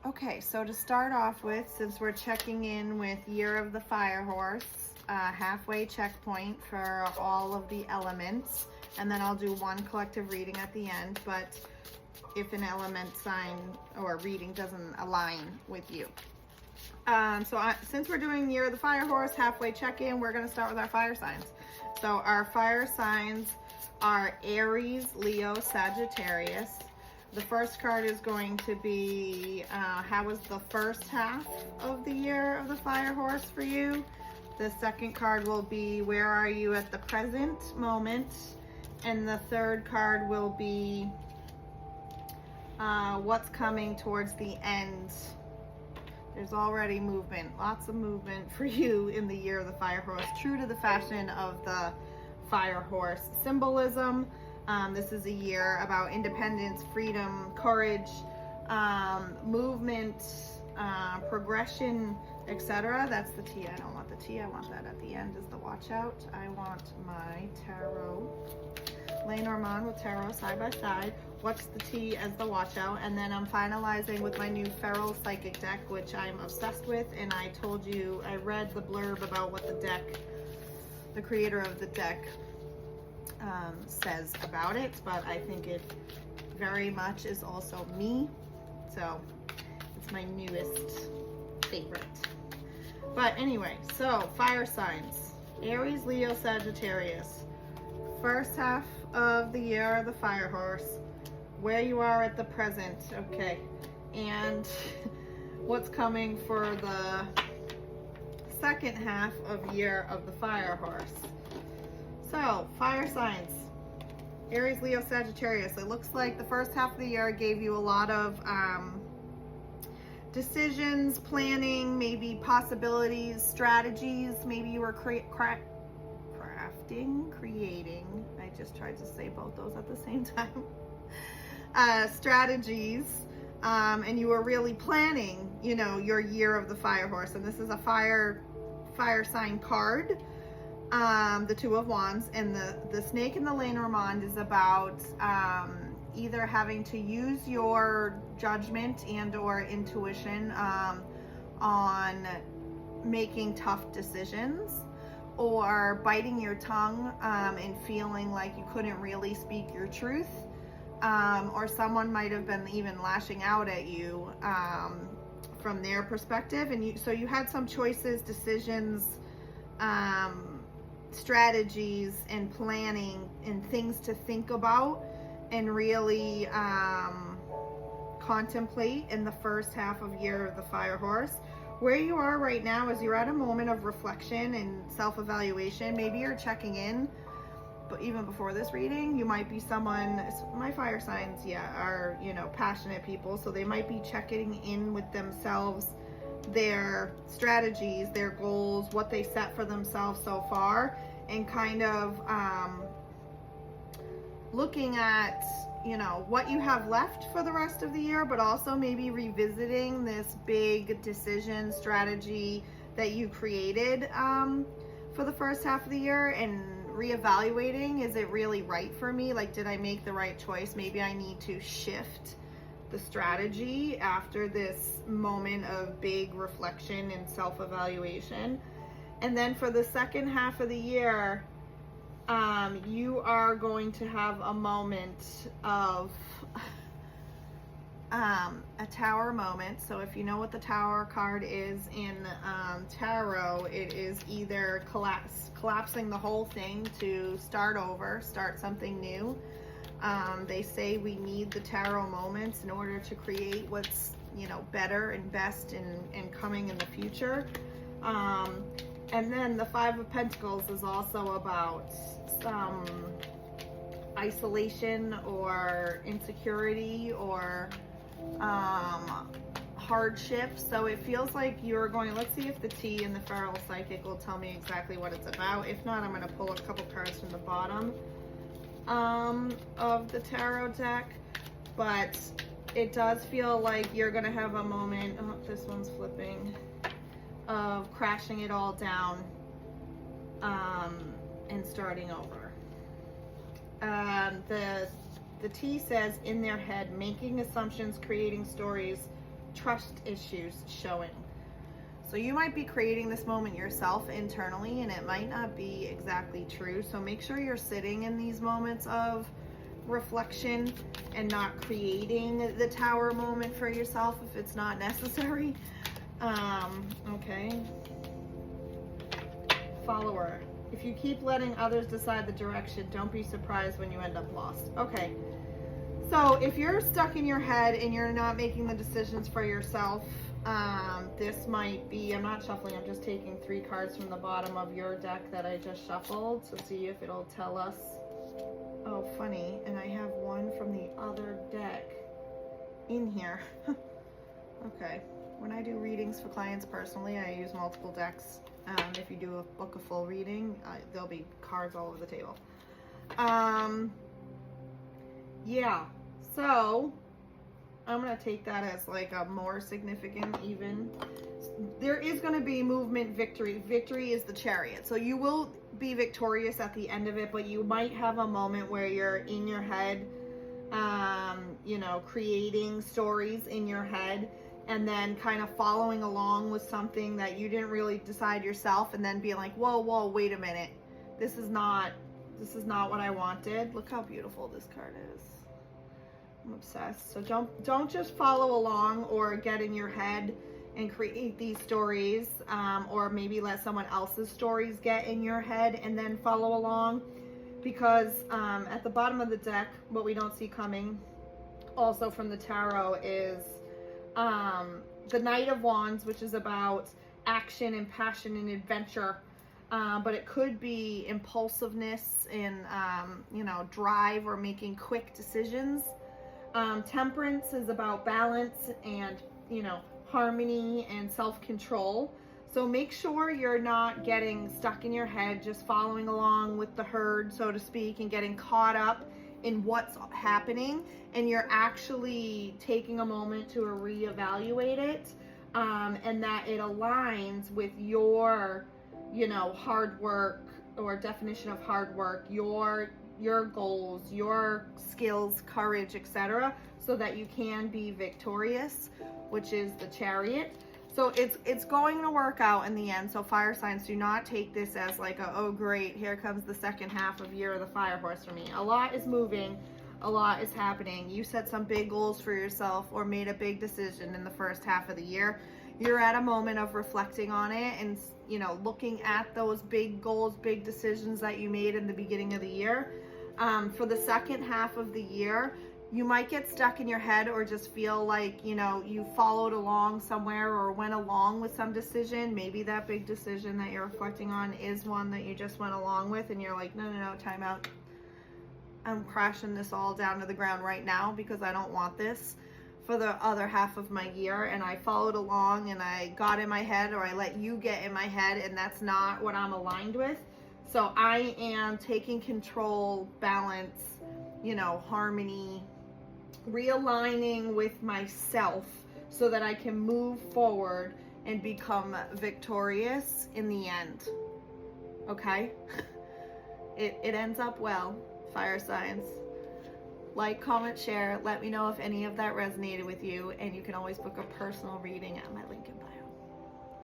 Okay, so to start off with, since we're checking in with Year of the Fire Horse, halfway checkpoint for all of the elements, and then I'll do one collective reading at the end, but if an element sign or reading doesn't align with you. Since we're doing Year of the Fire Horse, halfway check-in, we're going to start with our fire signs. So our fire signs are Aries, Leo, Sagittarius. The first card is going to be, how was the first half of the Year of the Fire Horse for you? The second card will be, where are you at the present moment? And the third card will be, what's coming towards the end. There's already movement, lots of movement for you in the Year of the Fire Horse, true to the fashion of the Fire Horse symbolism. This is a year about independence, freedom, courage, movement, progression, etc. That's the T. I don't want the T. I want that at the end is the watch out. I want my tarot. Lenormand with tarot side by side. What's the T as the watch out? And then I'm finalizing with my new Feral Psychic deck, which I'm obsessed with. And I told you, I read the blurb about what the deck, the creator of the deck, says about it, but I think it very much is also me, so it's my newest favorite. But anyway, so fire signs, Aries, Leo, Sagittarius, first half of the Year of the Fire Horse, where you are at the present, okay, and what's coming for the second half of Year of the Fire Horse. So, fire signs, Aries, Leo, Sagittarius. It looks like the first half of the year gave you a lot of decisions, planning, maybe possibilities, strategies. Maybe you were creating. I just tried to say both those at the same time. Strategies, and you were really planning, you know, your Year of the Fire Horse. And this is a fire sign card. The Two of Wands, and the Snake and the Lenormand is about either having to use your judgment and or intuition on making tough decisions, or biting your tongue and feeling like you couldn't really speak your truth, or someone might have been even lashing out at you from their perspective, and so you had some choices, decisions, strategies and planning and things to think about and really contemplate in the first half of Year of the Fire Horse. Where you are right now is you're at a moment of reflection and self-evaluation. Maybe you're checking in, but even before this reading, you might be someone, my fire signs, are, you know, passionate people, so they might be checking in with themselves, their strategies, their goals, what they set for themselves so far, and kind of looking at, you know, what you have left for the rest of the year, but also maybe revisiting this big decision strategy that you created for the first half of the year and reevaluating, is it really right for me? Like, did I make the right choice? Maybe I need to shift the strategy after this moment of big reflection and self-evaluation. And then for the second half of the year, you are going to have a moment of a tower moment. So if you know what the tower card is in tarot, it is either collapsing the whole thing to start over, start something new. They say we need the tarot moments in order to create what's, you know, better and best and coming in the future. And then the Five of Pentacles is also about some isolation or insecurity or hardship. So it feels like you're going, let's see if the T in the Feral Psychic will tell me exactly what it's about. If not, I'm going to pull a couple cards from the bottom of the tarot deck. But it does feel like you're going to have a moment, oh, this one's flipping, of crashing it all down and starting over. The T says, in their head, making assumptions, creating stories, trust issues showing. So you might be creating this moment yourself internally, and it might not be exactly true. So make sure you're sitting in these moments of reflection and not creating the tower moment for yourself if it's not necessary. Okay. Follower. If you keep letting others decide the direction, don't be surprised when you end up lost. Okay. So if you're stuck in your head and you're not making the decisions for yourself, this might be, I'm not shuffling, I'm just taking 3 cards from the bottom of your deck that I just shuffled to see if it'll tell us. Oh, funny. And I have one from the other deck in here. Okay. When I do readings for clients personally, I use multiple decks. If you do book a full reading, there'll be cards all over the table. Yeah. So I'm going to take that as like a more significant even. There is going to be movement, victory. Victory is the Chariot. So you will be victorious at the end of it, but you might have a moment where you're in your head, you know, creating stories in your head and then kind of following along with something that you didn't really decide yourself, and then being like, whoa, wait a minute. This is not what I wanted. Look how beautiful this card is. I'm obsessed. So don't just follow along or get in your head and create these stories, or maybe let someone else's stories get in your head and then follow along, because at the bottom of the deck, what we don't see coming also from the tarot is the Knight of Wands, which is about action and passion and adventure, but it could be impulsiveness and you know, drive or making quick decisions. Temperance is about balance and, you know, harmony and self-control. So make sure you're not getting stuck in your head, just following along with the herd, so to speak, and getting caught up in what's happening, and you're actually taking a moment to reevaluate it, and that it aligns with your, you know, hard work or definition of hard work, your goals, your skills, courage, etc., so that you can be victorious, which is the Chariot. So it's going to work out in the end. So fire signs, do not take this as like a, oh great, here comes the second half of Year of the Fire Horse for me. A lot is moving, a lot is happening. You set some big goals for yourself or made a big decision in the first half of the year. You're at a moment of reflecting on it and, you know, looking at those big goals, big decisions that you made in the beginning of the year. For the second half of the year, you might get stuck in your head or just feel like, you know, you followed along somewhere or went along with some decision. Maybe that big decision that you're reflecting on is one that you just went along with and you're like, no, time out. I'm crashing this all down to the ground right now because I don't want this for the other half of my year, and I followed along and I got in my head, or I let you get in my head, and that's not what I'm aligned with. So I am taking control, balance, you know, harmony, realigning with myself so that I can move forward and become victorious in the end. Okay? It ends up well, fire signs. Like, comment, share. Let me know if any of that resonated with you, and you can always book a personal reading at my link in bio.